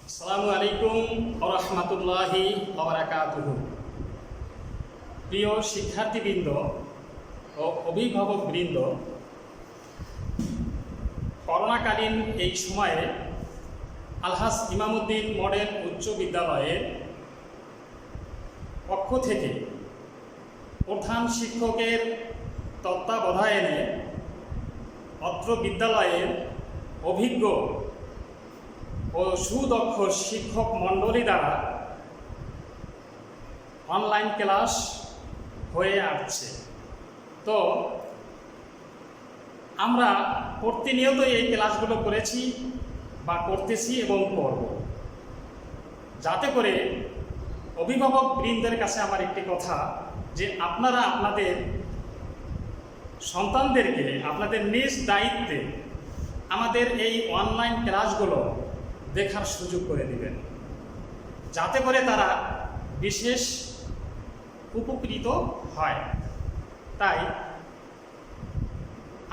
আসসালামু আলাইকুম ওয়া রাহমাতুল্লাহি ওয়া বারাকাতুহু। প্রিয় শিক্ষার্থীবৃন্দ ও অভিভাবকবৃন্দ, করোনাকালীন এই সময়ে আলহাজ ইমামউদ্দিন মডেল উচ্চ বিদ্যালয়ের পক্ষ থেকে প্রধান শিক্ষকের তত্ত্বাবধানে অত্র বিদ্যালয়ের অভিজ্ঞ ও সুদক্ষ শিক্ষক মণ্ডলী দ্বারা অনলাইন ক্লাস হয়ে আসছে। তো আমরা প্রতিনিয়ত এই ক্লাসগুলো করেছি বা করতেছি এবং করব, যাতে করে অভিভাবক বৃন্দের কাছে আমার একটি কথা, যে আপনারা আপনাদের সন্তানদেরকে আপনাদের নিজ দায়িত্বে আমাদের এই অনলাইন ক্লাসগুলো দেখার সুযোগ করে দিবেন, যাতে করে তারা বিশেষ উপকৃত হয়। তাই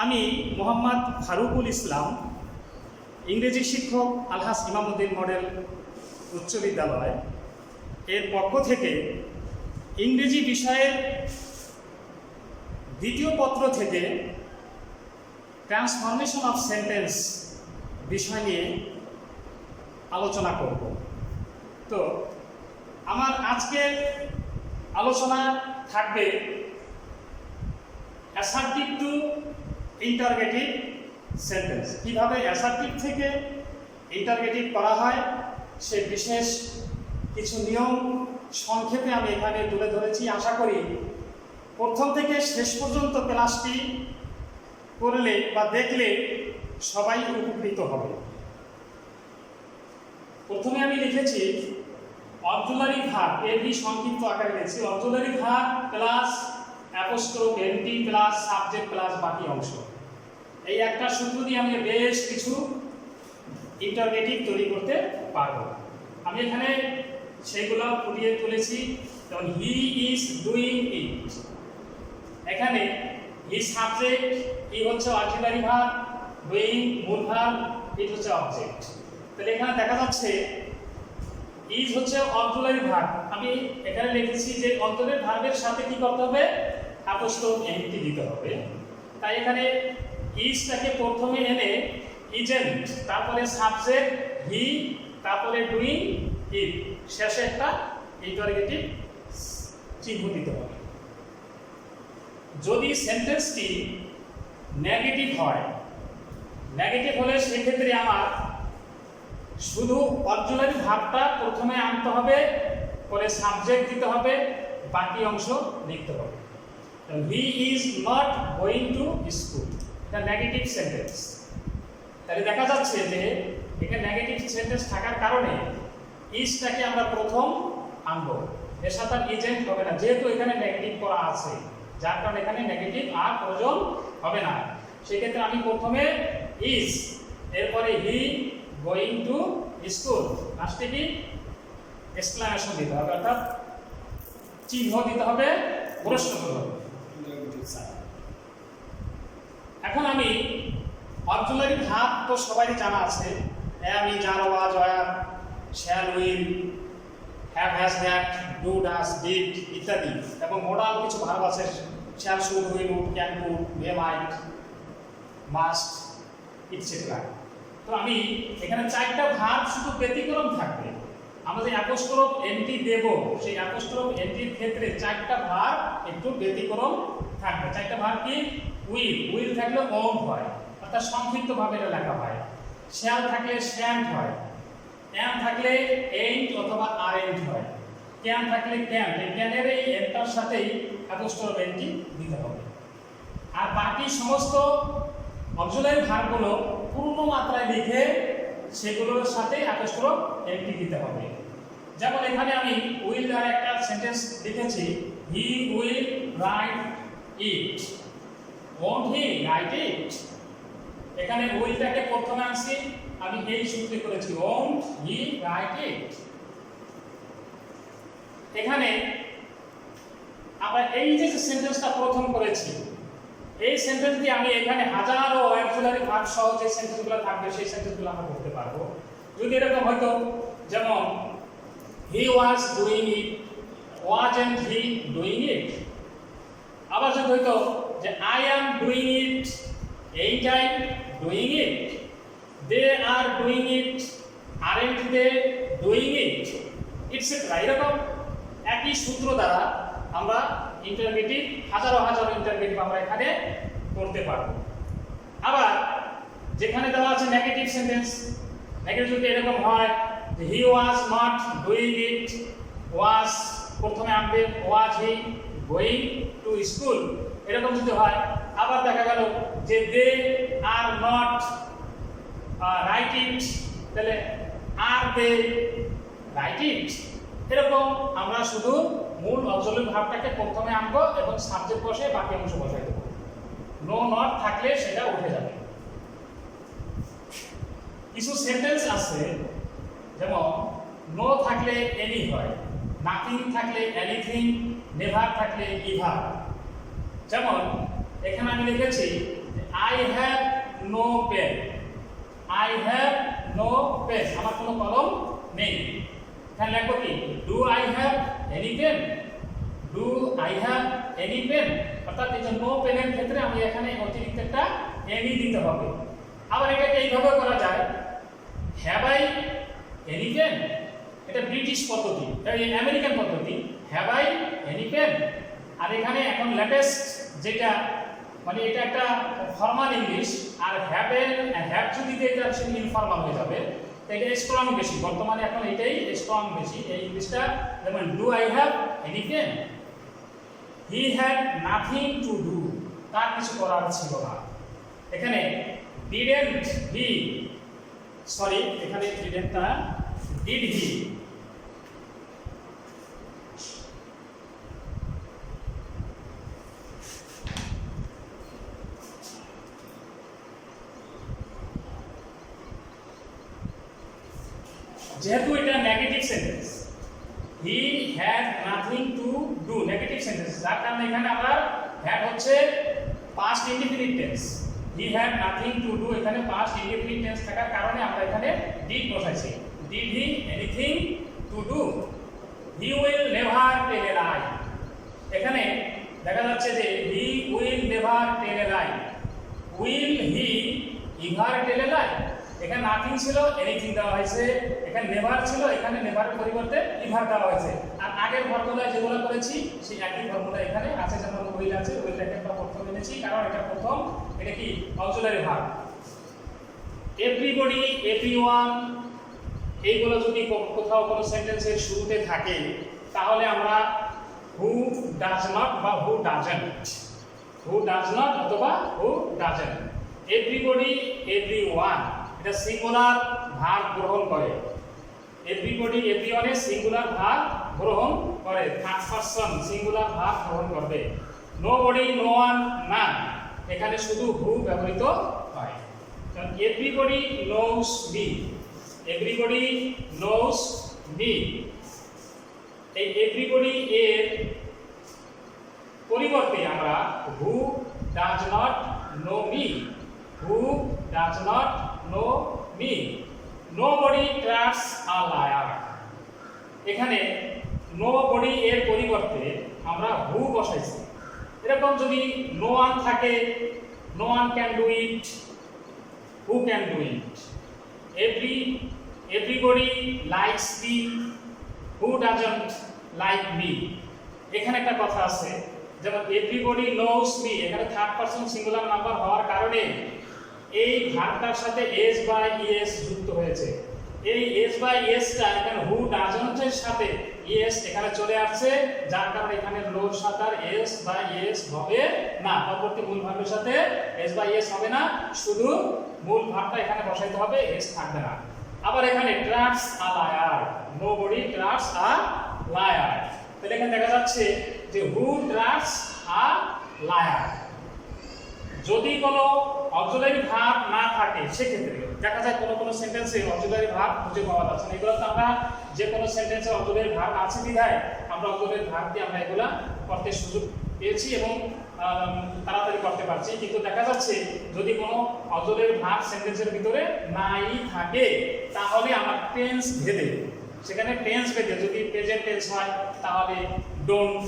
আমি মোহাম্মদ ফারুকুল ইসলাম, ইংরেজি শিক্ষক আলহাজ ইমামউদ্দিন মডেল উচ্চ বিদ্যালয় এর পক্ষ থেকে ইংরেজি বিষয়ের দ্বিতীয় পত্র থেকে ট্রান্সফরমেশন অফ সেন্টেন্স বিষয় নিয়ে আলোচনা করব। তো আমার আজকের আলোচনা থাকবে অ্যাসার্টিভ টু ইন্টারগেটিভ সেন্টেন্স, কিভাবে অ্যাসার্টিভ থেকে ইন্টারগেটিভ করা হয় সে বিশেষ কিছু নিয়ম সংক্ষেপে আমি এখানে তুলে ধরেছি। আশা করি প্রথম থেকে শেষ পর্যন্ত ক্লাসটি করলে বা দেখলে সবাই উপকৃত হবে। প্রথমে আমি লিখেছি অক্সিলারি ভার্ব, এভি সংক্ষিপ্ত আকারে লিখেছি auxiliary verb plus apostrophe n't plus subject plus বাকি অংশ। এই একটা সূত্র দিয়ে আমি বেশ কিছু ইন্টারগেটিভ তৈরি করতে পারবো। আমি এখানে সেগুলো ফুটিয়ে তুলেছি। যেমন হি ইজ ডুইং ইট, এখানে হি সাবজেক্ট, হি হচ্ছে অক্সিলারি ভার্ব, ডুইং মূল ভার্ব, ইট হচ্ছে অবজেক্ট। তাহলে এখানে দেখা যাচ্ছে ইজ হচ্ছে অক্সিলারি ভার্ব। আমি এখানে লিখেছি যে অক্সিলারি ভার্বের সাথে কি করতে হবে, অ্যাপোস্ট্রোফ এনটি দিতে হবে। তাই এখানে ইজটাকে প্রথমে এনে ইজেন্ট, তারপরে সাবজেক্ট হি, তারপরে ডুইং ইট, শেষে একটা ইন্টারগেটিভ চিহ্ন দিতে হবে। যদি সেন্টেন্সটি নেগেটিভ হয়, নেগেটিভ হলে সেক্ষেত্রে আমার শুধু অক্সিলারি ভার্বটা প্রথমে আনতে হবে, পরে সাবজেক্ট দিতে হবে, বাকি অংশ লিখতে হবে। He is not going to school, এটা নেগেটিভ সেন্টেন্স। তাহলে দেখা যাচ্ছে যে এখানে নেগেটিভ সেন্টেন্স থাকার কারণে ইজটাকে আমরা প্রথম আনবো, এর সাথে ইজেন্ট হবে না, যেহেতু এখানে নেগেটিভ করা আছে, যার কারণে এখানে নেগেটিভ আর প্রয়োজন হবে না। সেক্ষেত্রে আমি প্রথমে ইজ, এরপরে হি গোয়িং টু স্কুল, লাস্টে কি এক্সক্লামেশন দিতে হবে, অর্থাৎ চিহ্ন দিতে হবে, প্রশ্ন করতে হবে। এখন আমি অক্সিলারি ভার্ব তো সবারই জানা আছে, am, is, are, was, were, shall, will, have, has, had, do, does, did ইত্যাদি, এবং মোডাল কিছু ভার্ব আছে, shall, should, will, would, can, could, may, might, must ইত্যাদি। তো আমি এখানে চারটা ভার্ব শুধু ব্যতিক্রম থাকবে। আমরা যে অ্যাপোস্ট্রোফ এনটি দেব, সেই অ্যাপোস্ট্রোফ এনটির ক্ষেত্রে চারটা ভার্ব একটু ব্যতিক্রম থাকবে। চারটা ভার্ব কি, উইল, উইল থাকলে ওন্ট হয়, অর্থাৎ সংক্ষিপ্ত ভাবে এটা লেখা হয়। শ্যাল থাকলে শ্যান্ট হয়, এম থাকলে এইন্ট অথবা আরেন্ট হয়, ক্যান থাকলে ক্যান, এই ক্যানের এই এন্টার সাথেই অ্যাপোস্ট্রোফ এনটি দিতে হবে। আর বাকি সমস্ত অক্সিলারি ভার্বগুলো পূর্ণ মাত্রায় লিখে সেগুলোর সাথে অ্যাপোস্ট্রোফ এনটি দিতে হবে। যেমন এখানে আমি উইল দ্বারা একটা সেন্টেন্স লিখেছি, he will write it, won't he write it. এখানে উইলটাকে প্রথমে আনছি, আমি এই সূত্রে করেছি ওন্ট হি রাইট ইট। এখানে আমরা এই যে সেন্টেন্সটা প্রথম করেছি, এই সেন্টেন্স দিয়ে আমি এখানে হাজারো অক্সিলারি ভার্ব সহ যে সেন্টেন্সগুলো থাকবে সেই সেন্টেন্সগুলো আমরা করতে পারবো। যদি এরকম হয়তো যেমন he was doing it, wasn't he doing it. আবার যদি হয়তো যে I am doing it, ain't I doing it, they are doing it, aren't they doing it, etcetera. এরকম একই সূত্র দ্বারা আমরা ইন্টারমিডিয়েট হাজারো হাজারো ইন্টারমিডিয়েট আমরা এখানে করতে পারবো। আবার যেখানে দেওয়া আছে নেগেটিভ সেন্টেন্স, নেগেটিভ যদি এরকম হয় যে হি ওয়াজ নট ডুইং ইট, ওয়াজ প্রথমে আনবে ওয়াজ হি গোয়িং টু স্কুল, এরকম যদি হয়। আবার দেখা গেল যে দে আর নট রাইট ইট, তাহলে আর দে রাইট ইট। এরকম আমরা শুধু মূল অক্সিলারি ভার্বটাকে প্রথমে আনবো এবং সাবজেক্ট বসে বাকি অংশ বসাই দেবো। নো নট থাকলে সেটা উঠে যাবে। কিছু সেন্টেন্স আছে যেমন নো থাকলে এনি হয়, নাথিং থাকলে এনিথিং, নেভার থাকলে ইভার। যেমন এখানে আমি লিখেছি I have no pen, I have no pen, আমার কোনো কলম নেই। এখানে লিখবো কি do I have any pen, do I have any pen. অর্থাৎ এই যে নো পেনের ক্ষেত্রে আমি এখানে অতিরিক্ত একটা এনি দিতে হবে। আবার এটাকে এইভাবে করা যায় হ্যাভ আই এনি পেন, এটা ব্রিটিশ পদ্ধতি, এটা আমেরিকান পদ্ধতি, হ্যাভ আই এনি পেন। আর এখানে এখন লেটেস্ট যেটা মানে এটা একটা ফর্মাল ইংলিশ, আর হ্যাভ যদি দিতে যাচ্ছে ইনফর্মাল হয়ে যাবে। এটা স্ট্রং বেশি, বর্তমানে এখন এটাই স্ট্রং বেশি এই ইংলিশটা। যেমন do I have any pen, he had nothing to do, তার কিছু করার ছিল না। এখানে ডিডন্ট হি, সরি এখানে ডিডন্ট না, ডিড হি। যেহেতু এটা negative sentence, he had nothing to do, negative sentence, যার কারণে এখানে আবার হ্যাড হচ্ছে past indefinite tense. He had nothing to do, এখানে পাস্ট ইনডিফিনিট টেন্স থাকার কারণে আমরা এখানে ডিড বসাইছি। Did he anything to do, he will never tell a lie. এখানে দেখা যাচ্ছে যে he will never tell a lie, will he ever tell a lie. এখানে নাথিং ছিল, এনিথিং দেওয়া হয়েছে। এখানে নেভার ছিল, এখানে নেভারের পরিবর্তে ইভার দেওয়া হয়েছে। আর আগের ফর্মুলা যেগুলো করেছি সেই একই ফর্মুলা এখানে আছে। যেমন উইল আছে, উইলটাকে আমরা প্রথম এনেছি কারণ এটা প্রথম, এটা কি অক্সিলারি ভার্ব। এভরিবডি, এভরিওয়ান, এইগুলো যদি কোথাও কোনো সেন্টেন্সের শুরুতে থাকে তাহলে আমরা হু ডাজ নট বা who doesn't, who does not অথবা হু ডাজন্ট। এভরিবডি, এভরিওয়ান এটা সিঙ্গুলার ভার্ব গ্রহণ করে। এভরিবডি, এভরিওয়ানে সিঙ্গুলার ভার্ব গ্রহণ করে, থার্ড পারসন সিঙ্গুলার ভার্ব গ্রহণ করবে। নোবডি, নো ওয়ান, নান, এখানে শুধু হু ব্যবহৃত হয়। কারণ everybody knows me, everybody knows me, এই এভরিবডি এর পরিবর্তে আমরা who does not know me, who does not know me, nobody trusts a liar. এখানে নোবডি এর পরিবর্তে আমরা হু বসাইছি। এরকম যদি নো ওয়ান থাকে, no one can do it, who can do it. Everybody likes me, who doesn't like me. এখানে একটা কথা আছে যেমন এভরিবডি নোস মি, এখানে থার্ড পারসন সিঙ্গুলার নাম্বার হওয়ার কারণে এই ভার্বটার সাথে এস বা ইএস যুক্ত হয়েছে। এই এস বা ইএসটা এখানে হু ডাজন্টের সাথে ইএস এখানে চলে আসছে, যার কারণে এখানে লোর সাথে আর এস বা ইএস হবে না। পরবর্তী মূল ভার্বের সাথে এস বা ইএস হবে না, শুধু মূল ভার্বটা এখানে বসাইতে হবে, এস থাকবে না। আবার এখানে trusts a liar, nobody trusts a liar. তাহলে এখানে দেখা যাচ্ছে যে হু ট্রাস্টস আ লায়ার। যদি কোনো অক্সিলারি ভার্ব না থাকে সেক্ষেত্রে দেখা যায় কোনো সেন্টেন্সে অক্সিলারি ভার্ব খুঁজে পাওয়া যাচ্ছে না। এগুলো তো আমরা যে কোনো সেন্টেন্সে অক্সিলারি ভার্ব আছে বিধায় আমরা অক্সিলারি ভার্ব দিয়ে আমরা এগুলা করতে সুযোগ পেয়েছি এবং তাড়াতাড়ি করতে পারছি, কিন্তু দেখা যাচ্ছে যদি কোনো অজলের ভাগ সেন্টেন্সের ভিতরে নাই থাকে তাহলে আমার টেন্স ভেদে, সেখানে টেন্স ভেদে যদি প্রেজেন্ট টেন্স হয় তাহলে ডোন্ট,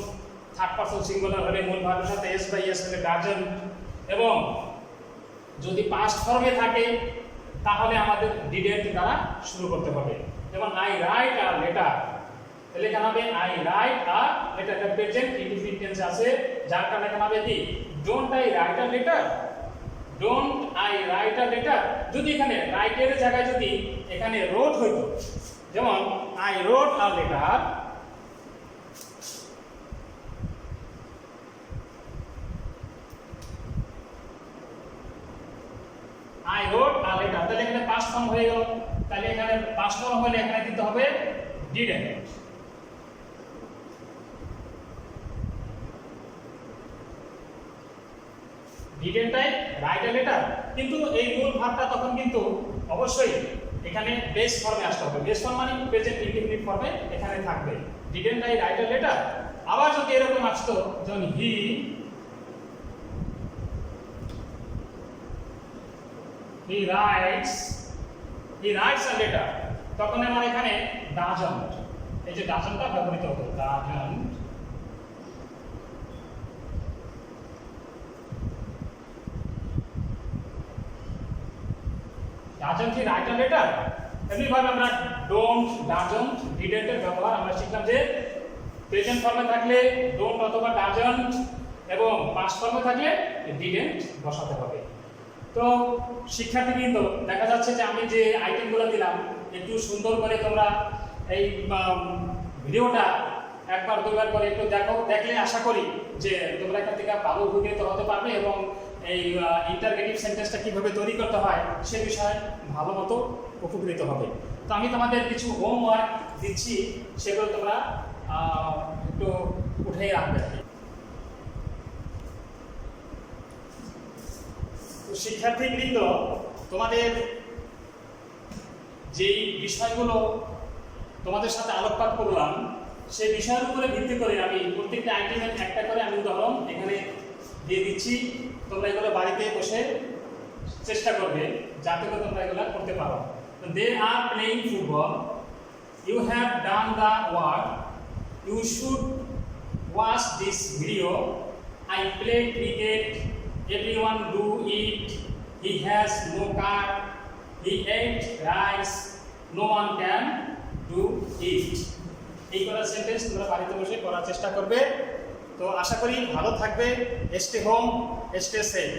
থার্ড পারসন সিঙ্গুলার হলে মূল ভার্বের সাথে এস বাই এস হলে ডাজন্ট, এবং যদি পাস্ট ফর্মে থাকে তাহলে আমাদের ডিডেন্ট দ্বারা শুরু করতে হবে। যেমন আই রাইট আ লেটার, তাহলে এখানে হবে আই রাইট আ লেটার, এটা প্রেজেন্ট ইনডিফিনিট টেন্স আছে, যার কারণে এখানে হবে কি don't I write a letter, don't I write a letter. যদি এখানে রাইটের জায়গায় যদি এখানে রোট হইতো, যেমন I রোট a letter, I রোট a letter, তাহলে এখানে পাস্ট ফর্ম হয়ে গেল, তাহলে এখানে পাস্ট ফর্ম হলে এখানে দিতে হবে ডিডেন্ট। ডিডেন্টটাই রাইট আ লেটার, কিন্তু এই মূল ভাবটা তখন কিন্তু অবশ্যই এখানে বেস ফর্মে আসতে হবে, বেস ফর্ম মানে প্রেজেন্ট ইনডিফিনিট ফর্মে এখানে থাকবে ডিডেন্টটাই রাইট আ লেটার। আবার যদি এরকম আসতো যেমন he writes a letter, তখন আমার এখানে doesn't, এই যে doesn'tটা ব্যবহৃত হতো, doesn't he write a letter। এমনি ভাবে আমরা don't, doesn't, didn't এর ব্যবহার আমরা শিখলাম যে প্রেজেন্ট ফর্মে থাকলে don't অথবা doesn't, এবং পাস্ট ফর্মে থাকলে didn't বসাতে হবে। তো শিক্ষার্থীবৃন্দ, দেখা যাচ্ছে যে আমি যে আইটেমগুলো দিলাম একটু সুন্দর করে তোমরা এই ভিডিওটা একবার দুইবার করে একটু দেখো, দেখলে আশা করি যে তোমরা এখান থেকে ভালো উপকৃত হতে পারবে এবং এই ইন্টারগেটিভ সেন্টেন্সটা কিভাবে তৈরি করতে হয় সে বিষয়ে ভালো মতো উপকৃত হবে। তো আমি তোমাদের কিছু হোমওয়ার্ক দিচ্ছি, সেগুলো তোমরা একটু উঠেই রাখবে। শিক্ষার্থীবৃন্দ, তোমাদের যেই বিষয়গুলো তোমাদের সাথে আলোকপাত করলাম সেই বিষয়ের উপরে ভিত্তি করে আমি প্রত্যেকটা আইটেমের একটা করে আমি উদাহরণ এখানে দিয়ে দিচ্ছি। তোমরা এগুলো বাড়িতে বসে চেষ্টা করবে যাতে করে তোমরা এগুলো করতে পারো। They are playing football, you have done the work, you should watch this video, I play cricket, everyone do it, he has no car, he ate rice, no one can do it। এই করা sentence তোমরা বাড়িতে বসে করার চেষ্টা করবে। তো আশা করি ভালো থাকবে। Stay home, stay safe.